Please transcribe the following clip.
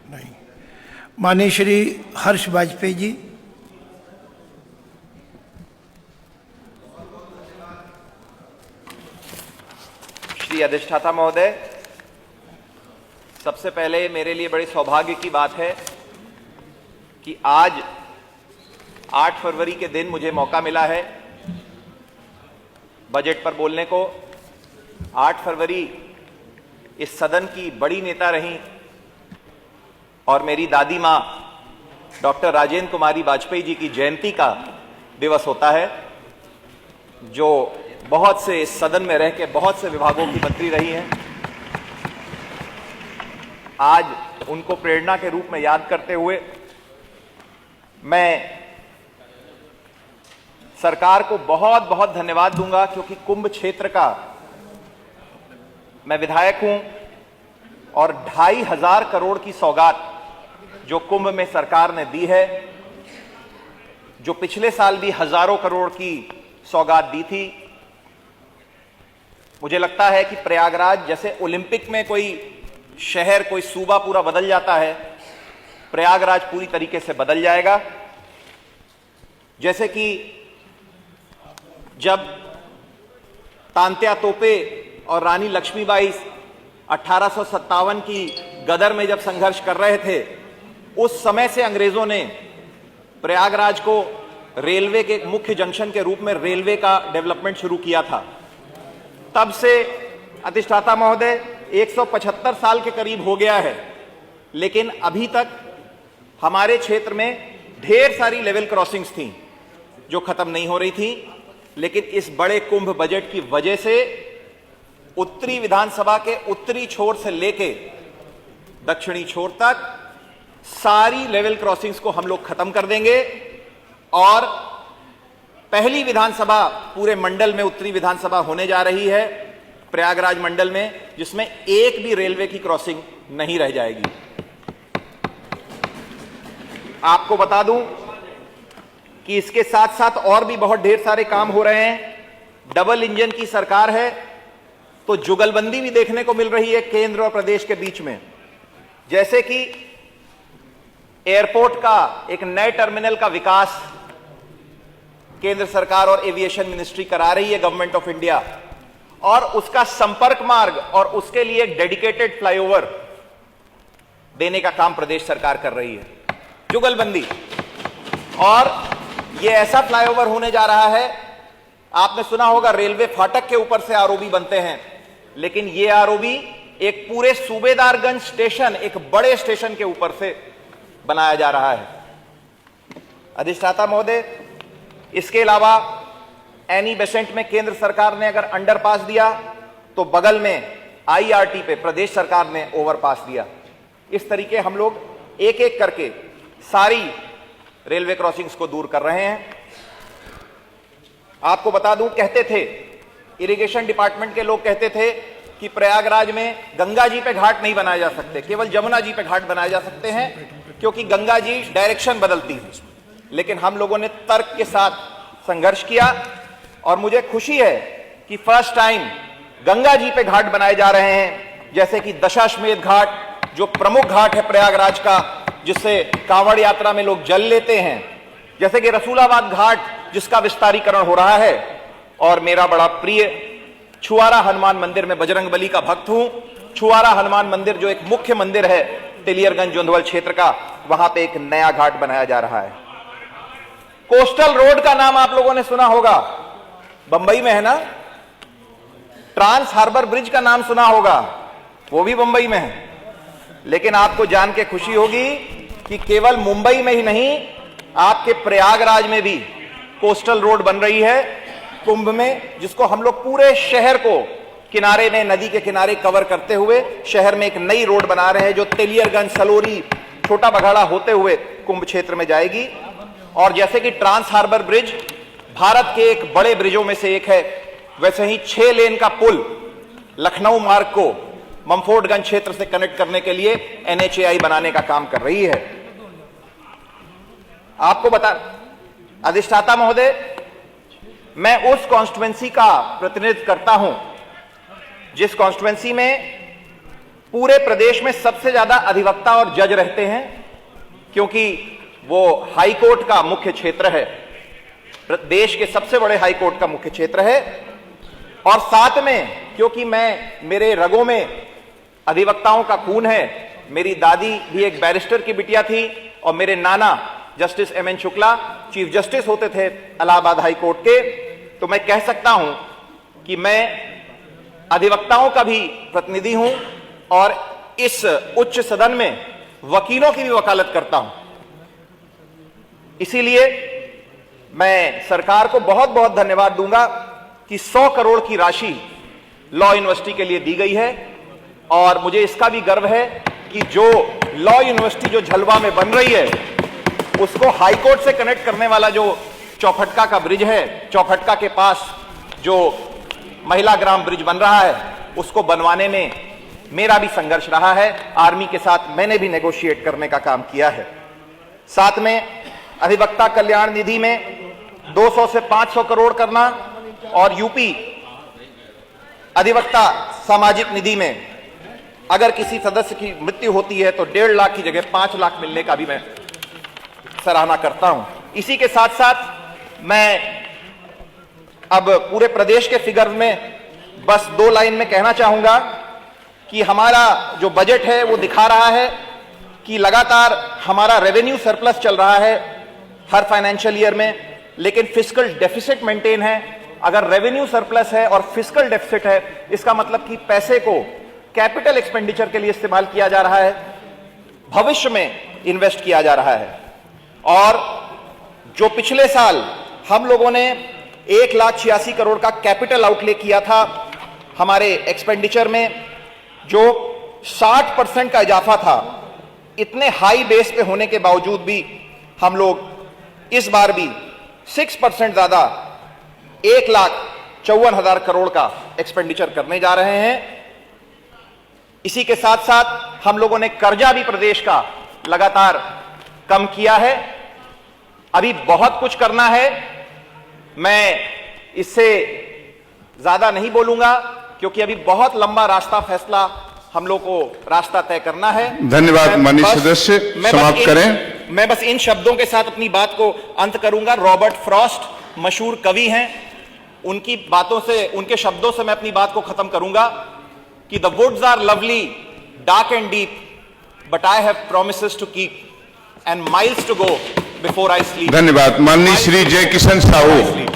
नहीं। माननीय श्री हर्ष वाजपेयी जी। श्री अधिष्ठाता महोदय, सबसे पहले मेरे लिए बड़े सौभाग्य की बात है कि आज 8 फरवरी के दिन मुझे मौका मिला है बजट पर बोलने को। 8 फरवरी इस सदन की बड़ी नेता रहीं और मेरी दादी मां डॉक्टर राजेंद्र कुमारी वाजपेयी जी की जयंती का दिवस होता है, जो बहुत से इस सदन में रह के बहुत से विभागों की मंत्री रही हैं। आज उनको प्रेरणा के रूप में याद करते हुए मैं सरकार को बहुत बहुत धन्यवाद दूंगा, क्योंकि कुंभ क्षेत्र का मैं विधायक हूं और 2,500 करोड़ की सौगात जो कुंभ में सरकार ने दी है, जो पिछले साल भी हजारों करोड़ की सौगात दी थी। मुझे लगता है कि प्रयागराज जैसे ओलंपिक में कोई शहर, कोई सूबा पूरा बदल जाता है, प्रयागराज पूरी तरीके से बदल जाएगा। जैसे कि जब तांत्या तोपे और रानी लक्ष्मीबाई 1857 की गदर में जब संघर्ष कर रहे थे, उस समय से अंग्रेजों ने प्रयागराज को रेलवे के मुख्य जंक्शन के रूप में रेलवे का डेवलपमेंट शुरू किया था। तब से अधिष्ठाता महोदय 175 साल के करीब हो गया है, लेकिन अभी तक हमारे क्षेत्र में ढेर सारी लेवल क्रॉसिंग्स थी जो खत्म नहीं हो रही थी। लेकिन इस बड़े कुंभ बजट की वजह से उत्तरी विधानसभा के उत्तरी छोर से लेके दक्षिणी छोर तक सारी लेवल क्रॉसिंग्स को हम लोग खत्म कर देंगे और पहली विधानसभा पूरे मंडल में, उत्तरी विधानसभा होने जा रही है प्रयागराज मंडल में, जिसमें एक भी रेलवे की क्रॉसिंग नहीं रह जाएगी। आपको बता दूं कि इसके साथ साथ और भी बहुत ढेर सारे काम हो रहे हैं। डबल इंजन की सरकार है, तो जुगलबंदी भी देखने को मिल रही है केंद्र और प्रदेश के बीच में। जैसे कि एयरपोर्ट का एक नए टर्मिनल का विकास केंद्र सरकार और एविएशन मिनिस्ट्री करा रही है, गवर्नमेंट ऑफ इंडिया, और उसका संपर्क मार्ग और उसके लिए एक डेडिकेटेड फ्लाईओवर देने का काम प्रदेश सरकार कर रही है। जुगलबंदी, और यह ऐसा फ्लाईओवर होने जा रहा है, आपने सुना होगा रेलवे फाटक के ऊपर से आरओबी बनते हैं, लेकिन यह आरओबी एक पूरे सूबेदारगंज स्टेशन, एक बड़े स्टेशन के ऊपर से बनाया जा रहा है। अधिष्ठाता महोदय, इसके अलावा एनी बेसेंट में केंद्र सरकार ने अगर अंडरपास दिया, तो बगल में आईआरटी पे प्रदेश सरकार ने ओवरपास दिया। इस तरीके हम लोग एक एक करके सारी रेलवे क्रॉसिंग्स को दूर कर रहे हैं। आपको बता दूं, कहते थे इरिगेशन डिपार्टमेंट के लोग कहते थे कि प्रयागराज में गंगा जी पे घाट नहीं बनाए जा सकते, केवल जमुना जी पे घाट बनाए जा सकते हैं, क्योंकि गंगा जी डायरेक्शन बदलती है। लेकिन हम लोगों ने तर्क के साथ संघर्ष किया और मुझे खुशी है कि फर्स्ट टाइम गंगा जी पे घाट बनाए जा रहे हैं। जैसे कि दशाश्वमेध घाट, जो प्रमुख घाट है प्रयागराज का, जिससे कांवड़ यात्रा में लोग जल लेते हैं। जैसे कि रसूलाबाद घाट, जिसका विस्तारीकरण हो रहा है। और मेरा बड़ा प्रिय छुआरा हनुमान मंदिर में बजरंग बली का भक्त हूं। छुआरा हनुमान मंदिर जो एक मुख्य मंदिर है तिलियरगंज जोंधवल क्षेत्र का, वहां पे एक नया घाट बनाया जा रहा है। कोस्टल रोड का नाम आप लोगों ने सुना होगा, बंबई में है ना। ट्रांस हार्बर ब्रिज का नाम सुना होगा, वो भी बंबई में है। लेकिन आपको जान के खुशी होगी कि केवल मुंबई में ही नहीं, आपके प्रयागराज में भी कोस्टल रोड बन रही है कुंभ में, जिसको हम लोग पूरे शहर को किनारे में, नदी के किनारे कवर करते हुए शहर में एक नई रोड बना रहे हैं, जो तेलियरगंज, सलोरी, छोटा बघाड़ा होते हुए कुंभ क्षेत्र में जाएगी। और जैसे कि ट्रांस हार्बर ब्रिज भारत के एक बड़े ब्रिजों में से एक है, वैसे ही 6 लेन का पुल लखनऊ मार्ग को ममफोर्डगंज क्षेत्र से कनेक्ट करने के लिए एनएचएआई बनाने का काम कर रही है। आपको बता, अधिष्ठाता महोदय, मैं उस कॉन्स्टिट्यूएंसी का प्रतिनिधित्व करता हूं जिस कॉन्स्टिट्यूएंसी में पूरे प्रदेश में सबसे ज्यादा अधिवक्ता और जज रहते हैं, क्योंकि वो हाई कोर्ट का मुख्य क्षेत्र है, देश के सबसे बड़े हाई कोर्ट का मुख्य क्षेत्र है। और साथ में क्योंकि मेरे रगों में अधिवक्ताओं का खून है, मेरी दादी भी एक बैरिस्टर की बिटिया थी और मेरे नाना justice M.N.. Shukla chief justice होते थे इलाहाबाद हाई कोर्ट के, तो मैं कह सकता हूं कि मैं अधिवक्ताओं का भी प्रतिनिधि हूं और इस उच्च सदन में वकीलों की भी वकालत करता हूं। इसीलिए मैं सरकार को बहुत बहुत धन्यवाद दूंगा कि 100 करोड़ की राशि लॉ यूनिवर्सिटी के लिए दी गई है। और मुझे इसका भी गर्व है कि जो लॉ यूनिवर्सिटी जो झलवा में बन रही है, उसको हाई कोर्ट से कनेक्ट करने वाला जो चौफटका का ब्रिज है, चौफटका के पास जो महिला ग्राम ब्रिज बन रहा है, उसको बनवाने में मेरा भी संघर्ष रहा है। आर्मी के साथ मैंने भी नेगोशिएट करने का काम किया है। साथ में अधिवक्ता कल्याण निधि में 200 से 500 करोड़ करना और यूपी अधिवक्ता सामाजिक निधि में अगर किसी सदस्य की मृत्यु होती है तो 1.5 लाख की जगह 5 लाख मिलने का भी मैं सराहना करता हूं। इसी के साथ साथ मैं अब पूरे प्रदेश के फिगर में बस 2 लाइन में कहना चाहूंगा कि हमारा जो बजट है वो दिखा रहा है कि लगातार हमारा रेवेन्यू सरप्लस चल रहा है हर फाइनेंशियल ईयर में, लेकिन फिस्कल डेफिसिट मेंटेन है। अगर रेवेन्यू सरप्लस है और फिस्कल डेफिसिट है, इसका मतलब कि पैसे को कैपिटल एक्सपेंडिचर के लिए इस्तेमाल किया जा रहा है, भविष्य में इन्वेस्ट किया जा रहा है। और जो पिछले साल हम लोगों ने 1,86,000 करोड़ का कैपिटल आउटले किया था हमारे एक्सपेंडिचर में, जो 60% का इजाफा था, इतने हाई बेस पे होने के बावजूद भी हम लोग इस बार भी 6% ज्यादा 1,54,000 करोड़ का एक्सपेंडिचर करने जा रहे हैं। इसी के साथ साथ हम लोगों ने कर्जा भी प्रदेश का लगातार कम किया है। अभी बहुत कुछ करना है, मैं इससे ज्यादा नहीं बोलूंगा क्योंकि अभी बहुत लंबा रास्ता फैसला हम लोग को रास्ता तय करना है। धन्यवाद माननीय सदस्य, समाप्त करें। मैं बस इन शब्दों के साथ अपनी बात को अंत करूंगा। रॉबर्ट फ्रॉस्ट मशहूर कवि हैं, उनकी बातों से, उनके शब्दों से मैं अपनी बात को खत्म करूंगा कि the woods are lovely, dark and deep, but I have promises to keep and miles to go before I sleep. धन्यवाद माननीय श्री जय किशन साहू।